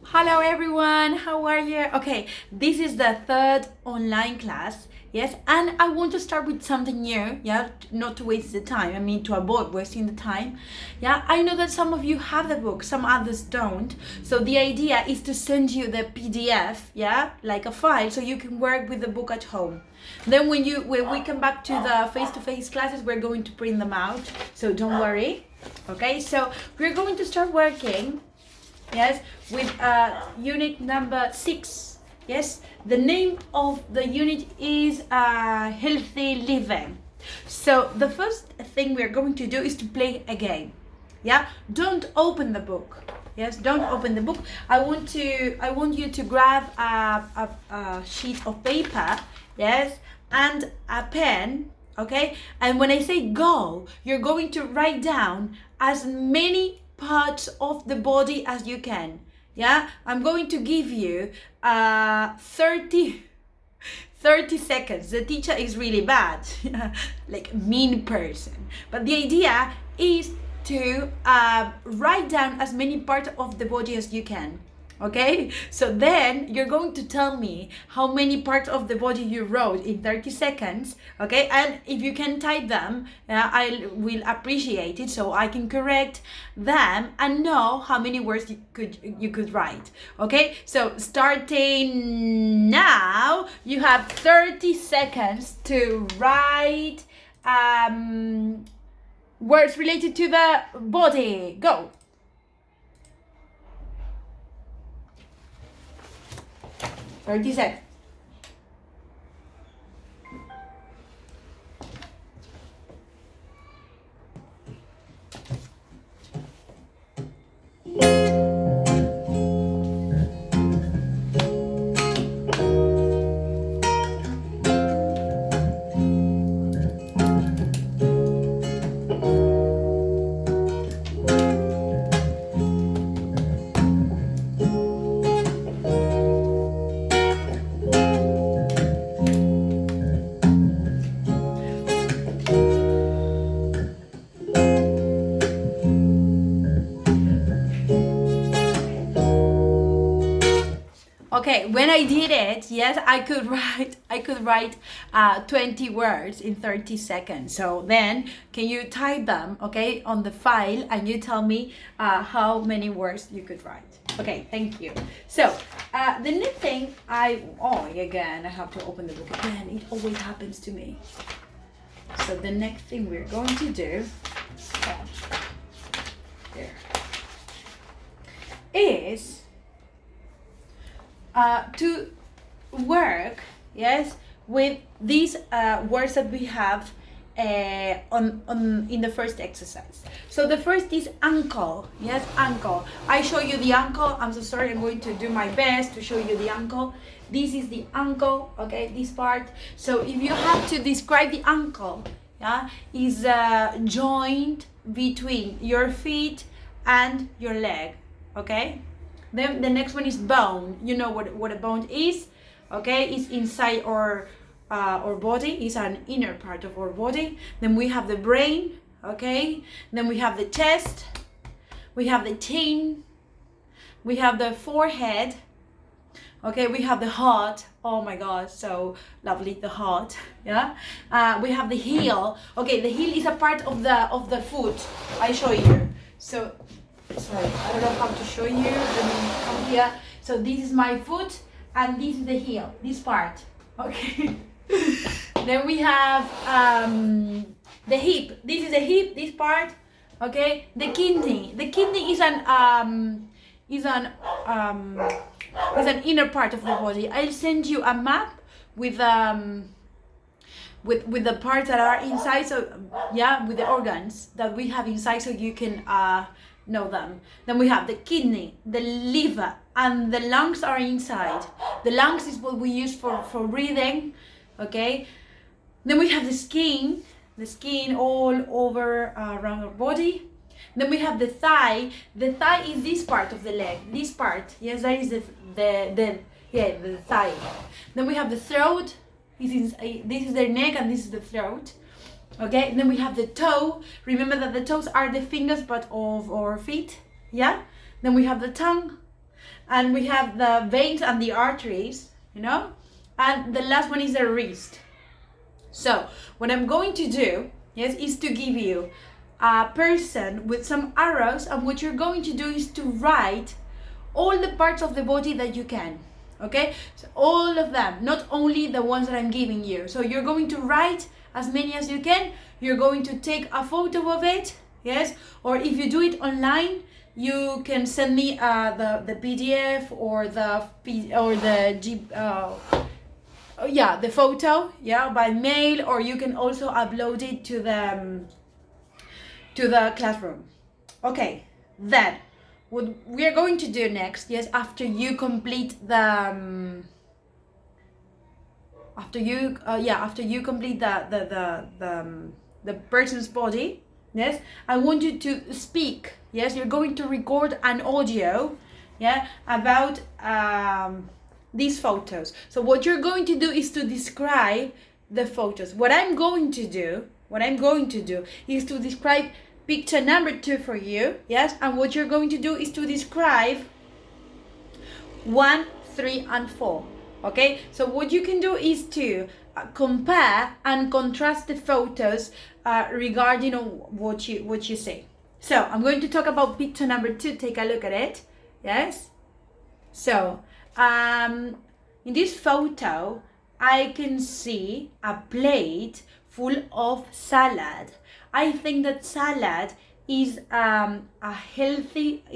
Hello everyone, how are you? Okay, this is the third online class, yes, and I want to start with something new, yeah, not to waste the time, to avoid wasting the time. Yeah, I know that some of you have the book, some others don't, so the idea is to send you the PDF, yeah, like a file, so you can work with the book at home. Then when we come back to the face-to-face classes, we're going to print them out, so don't worry. Okay, so we're going to start working, yes, with unit number 6. Yes, the name of the unit is healthy living. So the first thing we're going to do is to play a game. Yeah, don't open the book. Yes, don't open the book. I want you to grab a sheet of paper, yes, and a pen. Okay, and when I say go, you're going to write down as many parts of the body as you can. Yeah, I'm going to give you 30 seconds. The teacher is really bad, like mean person, but the idea is to write down as many parts of the body as you can. Okay, so then you're going to tell me how many parts of the body you wrote in 30 seconds. Okay, and if you can type them, I will appreciate it, so I can correct them and know how many words you could write. Okay, so starting now, you have 30 seconds to write words related to the body. Go. 30 seconds. Okay, when I did it, yes, I could write 20 words in 30 seconds. So then, can you type them, okay, on the file, and you tell me how many words you could write. Okay, thank you. So, the next thing again, I have to open the book again. It always happens to me. So the next thing we're going to do, there, is to work, yes, with these words that we have on in the first exercise. So the first is ankle. Yes, ankle. I show you the ankle. I'm so sorry. I'm going to do my best to show you the ankle. This is the ankle. Okay, this part. So if you have to describe the ankle, yeah, is a joint between your feet and your leg. Okay. Then the next one is bone. You know what a bone is, okay? It's inside our body. It's an inner part of our body. Then we have the brain, okay? Then we have the chest. We have the chin. We have the forehead. Okay, we have the heart. Oh my God, so lovely, the heart. Yeah. We have the heel. Okay, the heel is a part of the foot. I show you. So. Sorry, I don't know how to show you. Let me come here. So this is my foot, and this is the heel, this part. Okay. Then we have the hip. This is the hip, this part. Okay. The kidney. The kidney is an inner part of the body. I'll send you a map with with the parts that are inside. So yeah, with the organs that we have inside, so you can know them. Then we have the kidney, the liver, and the lungs are inside. The lungs is what we use for breathing, okay? Then we have the skin all over around our body. Then we have the thigh. The thigh is this part of the leg, this part. Yes, that is the thigh. Then we have the throat. This is the neck, and this is the throat. Okay, and then we have the toe. Remember that the toes are the fingers but of our feet. Yeah. Then we have the tongue. and we have the veins and the arteries, you know, and the last one is the wrist. So what I'm going to do, yes, is to give you a person with some arrows, and what you're going to do is to write all the parts of the body that you can. Okay, so all of them, not only the ones that I'm giving you. So you're going to write as many as you can. You're going to take a photo of it, yes, or if you do it online, you can send me the PDF or the the photo, yeah, by mail, or you can also upload it to the classroom. Okay, then what we are going to do next, yes, after you complete the the person's body, yes, I want you to speak. Yes, you're going to record an audio, yeah, about these photos. So what you're going to do is to describe the photos. What I'm going to do is to describe picture number 2 for you, yes, and what you're going to do is to describe 1, 3, and 4. Okay, so what you can do is to compare and contrast the photos regarding what you say. So I'm going to talk about picture number 2. Take a look at it. Yes. So in this photo, I can see a plate full of salad. I think that salad is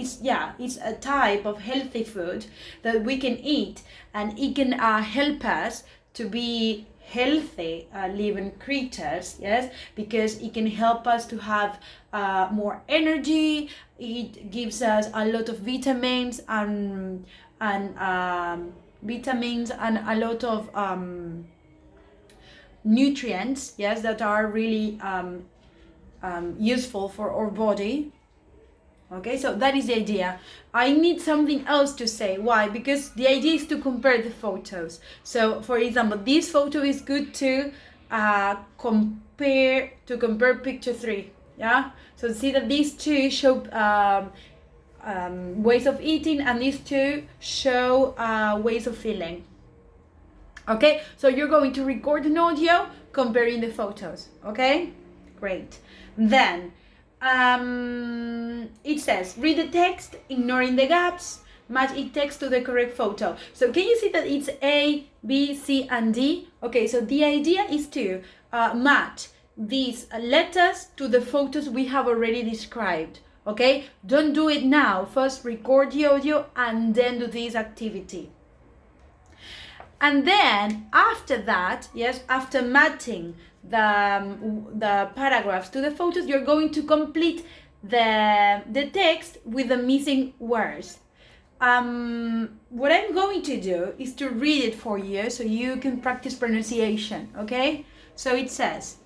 it's a type of healthy food that we can eat, and it can help us to be healthy living creatures, yes, because it can help us to have more energy. It gives us a lot of vitamins and a lot of nutrients, yes, that are really useful for our body. Okay, so that is the idea. I need something else to say. Why? Because the idea is to compare the photos. So for example, this photo is good to compare picture 3. Yeah, so see that these two show ways of eating, and these two show ways of feeling. Okay, so you're going to record an audio comparing the photos. Okay, great. Then it says, read the text, ignoring the gaps, match each text to the correct photo. So can you see that it's A, B, C, and D? Okay, so the idea is to match these letters to the photos we have already described. Okay, don't do it now. First record the audio and then do this activity. And then after that, yes, after matching the paragraphs to the photos, you're going to complete the text with the missing words. What I'm going to do is to read it for you so you can practice pronunciation, okay? So it says,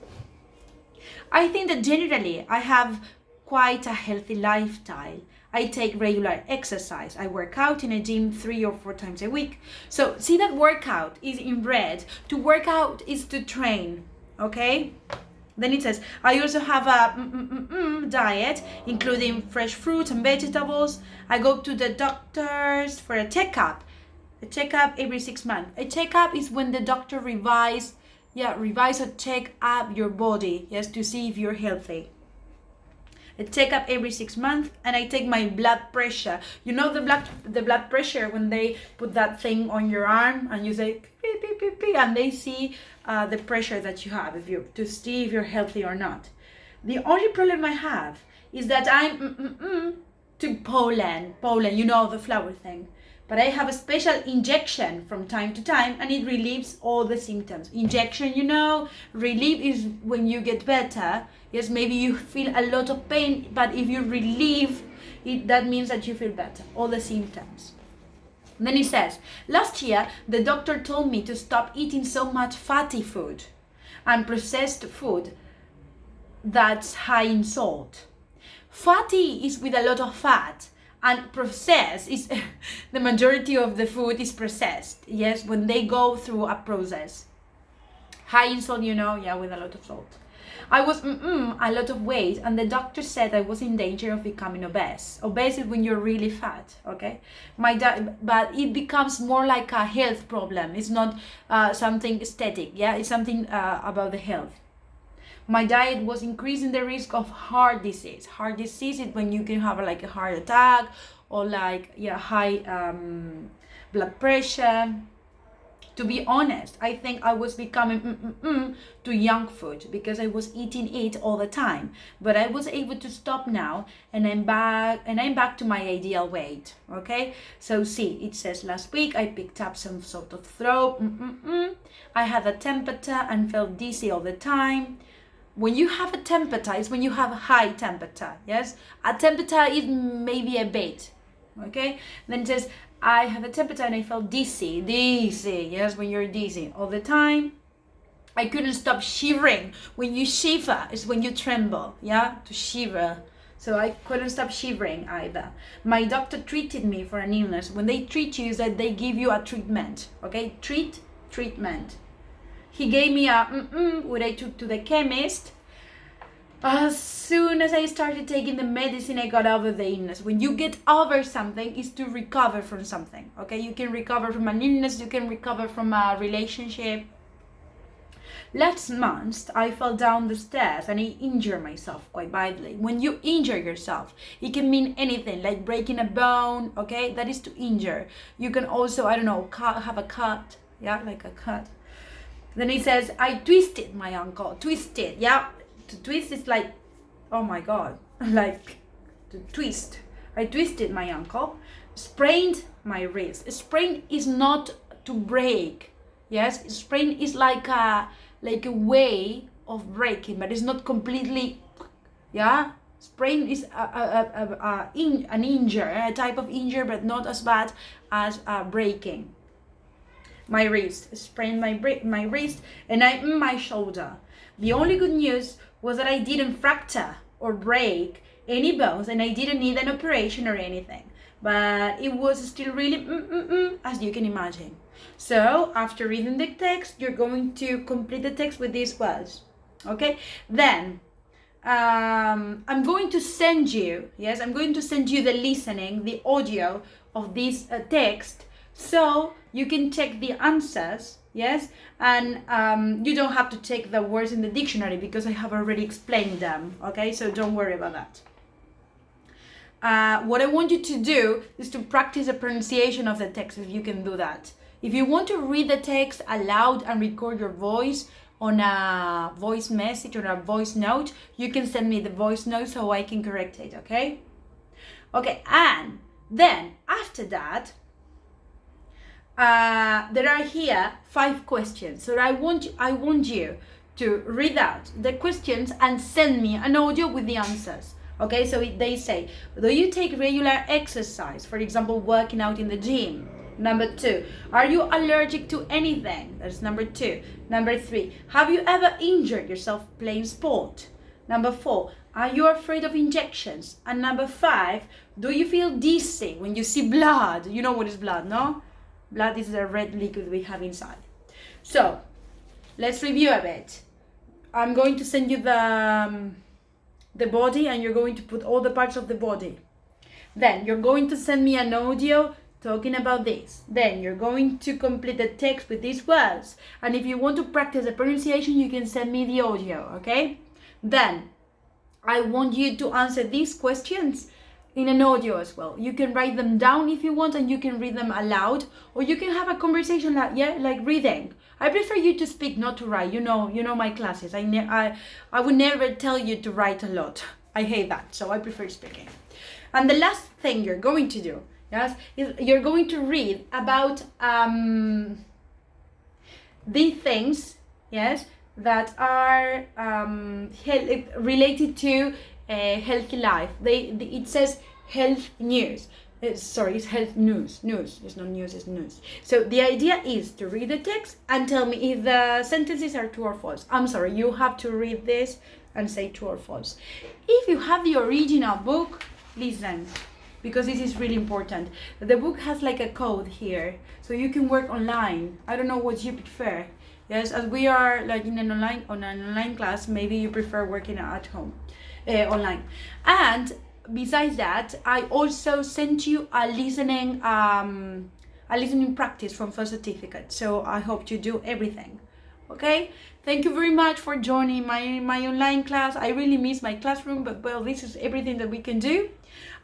I think that generally I have quite a healthy lifestyle. I take regular exercise. I work out in a gym 3 or 4 times a week. So see that workout is in red. To work out is to train, okay? Then it says, I also have a diet, including fresh fruits and vegetables. I go to the doctors for a checkup. A checkup every 6 months. A checkup is when the doctor revise or check up your body, yes, to see if you're healthy. A checkup every 6 months, and I take my blood pressure. You know the blood pressure when they put that thing on your arm and you say pee, pee, pee, pee, and they see the pressure that you have to see if you're healthy or not. The only problem I have is that I'm to pollen, you know, the flower thing. But I have a special injection from time to time, and it relieves all the symptoms. Injection, you know, relief is when you get better. Yes, maybe you feel a lot of pain, but if you relieve it, that means that you feel better, all the symptoms. And then it says, last year, the doctor told me to stop eating so much fatty food and processed food that's high in salt. Fatty is with a lot of fat, and processed is the majority of the food is processed. Yes, when they go through a process. High in salt, you know, yeah, with a lot of salt. I was a lot of weight, and the doctor said I was in danger of becoming obese. Obese is when you're really fat, okay? But it becomes more like a health problem. It's not something aesthetic, yeah? It's something about the health. My diet was increasing the risk of heart disease. Heart disease is when you can have like a heart attack or like high blood pressure. To be honest, I think I was becoming to junk food because I was eating it all the time. But I was able to stop now, and I'm back to my ideal weight. Okay, so see, it says last week I picked up some sort of throat. I had a temperature and felt dizzy all the time. When you have a temperature, it's when you have a high temperature. Yes, a temperature is maybe a bit. Okay, then it says I have a temperature and I felt dizzy, yes, when you're dizzy all the time. I couldn't stop shivering. When you shiver, is when you tremble, yeah, to shiver. So I couldn't stop shivering either. My doctor treated me for an illness. When they treat you, is that they give you a treatment, okay? Treatment. He gave me a what I took to the chemist. As soon as I started taking the medicine, I got over the illness. When you get over something, is to recover from something, okay? You can recover from an illness, you can recover from a relationship. Last month, I fell down the stairs and I injured myself quite badly. When you injure yourself, it can mean anything, like breaking a bone, okay? That is to injure. You can also, I don't know, have a cut, yeah, like a cut. Then he says, I twisted my ankle, yeah? To twist is like, oh my god, like to twist. I twisted my ankle, sprained my wrist. Sprain is not to break, yes? Sprain is like a way of breaking, but it's not completely, yeah? Sprain is an injury, a type of injury, but not as bad as breaking. My wrist, sprained my wrist, and my shoulder. The only good news was that I didn't fracture or break any bones, and I didn't need an operation or anything. But it was still really as you can imagine. So after reading the text, you're going to complete the text with these words. Okay? Then I'm going to send you, the listening, the audio of this text, so you can check the answers, yes, and you don't have to take the words in the dictionary because I have already explained them, okay, so don't worry about that. What I want you to do is to practice the pronunciation of the text, if you can do that. If you want to read the text aloud and record your voice on a voice message or a voice note, you can send me the voice note so I can correct it, okay? Okay, and then after that, there are here 5 questions. So I want you to read out the questions and send me an audio with the answers. Okay, so they say, do you take regular exercise? For example, working out in the gym. Number 2, are you allergic to anything? That's number 2. Number 3, have you ever injured yourself playing sport? Number 4, are you afraid of injections? And number 5, do you feel dizzy when you see blood? You know what is blood, no? Blood is the red liquid we have inside. So, let's review a bit. I'm going to send you the body, and you're going to put all the parts of the body. Then you're going to send me an audio talking about this. Then you're going to complete the text with these words. And if you want to practice the pronunciation, you can send me the audio, okay? Then I want you to answer these questions in an audio as well. You can write them down if you want, and you can read them aloud, or you can have a conversation like reading. I prefer you to speak, not to write. You know my classes. I would never tell you to write a lot. I hate that, so I prefer speaking. And the last thing you're going to do, yes, is you're going to read about the things, yes, that are related to a healthy life. It says health news. It's health news. It's not news, it's news. So the idea is to read the text and tell me if the sentences are true or false. I'm sorry, you have to read this and say true or false. If you have the original book, listen, because this is really important. The book has like a code here, so you can work online. I don't know what you prefer. Yes, as we are like in an online class, maybe you prefer working at home, online. And besides that, I also sent you a listening practice from first certificate. So I hope you do everything. Okay, thank you very much for joining my online class. I really miss my classroom, but well, this is everything that we can do.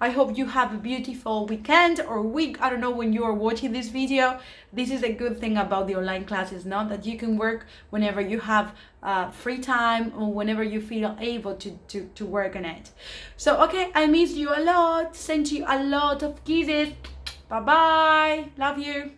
I hope you have a beautiful weekend or week. I don't know when you are watching this video. This is a good thing about the online classes, now that you can work whenever you have free time or whenever you feel able to work on it. So okay, I miss you a lot. Send you a lot of kisses. Bye bye. Love you.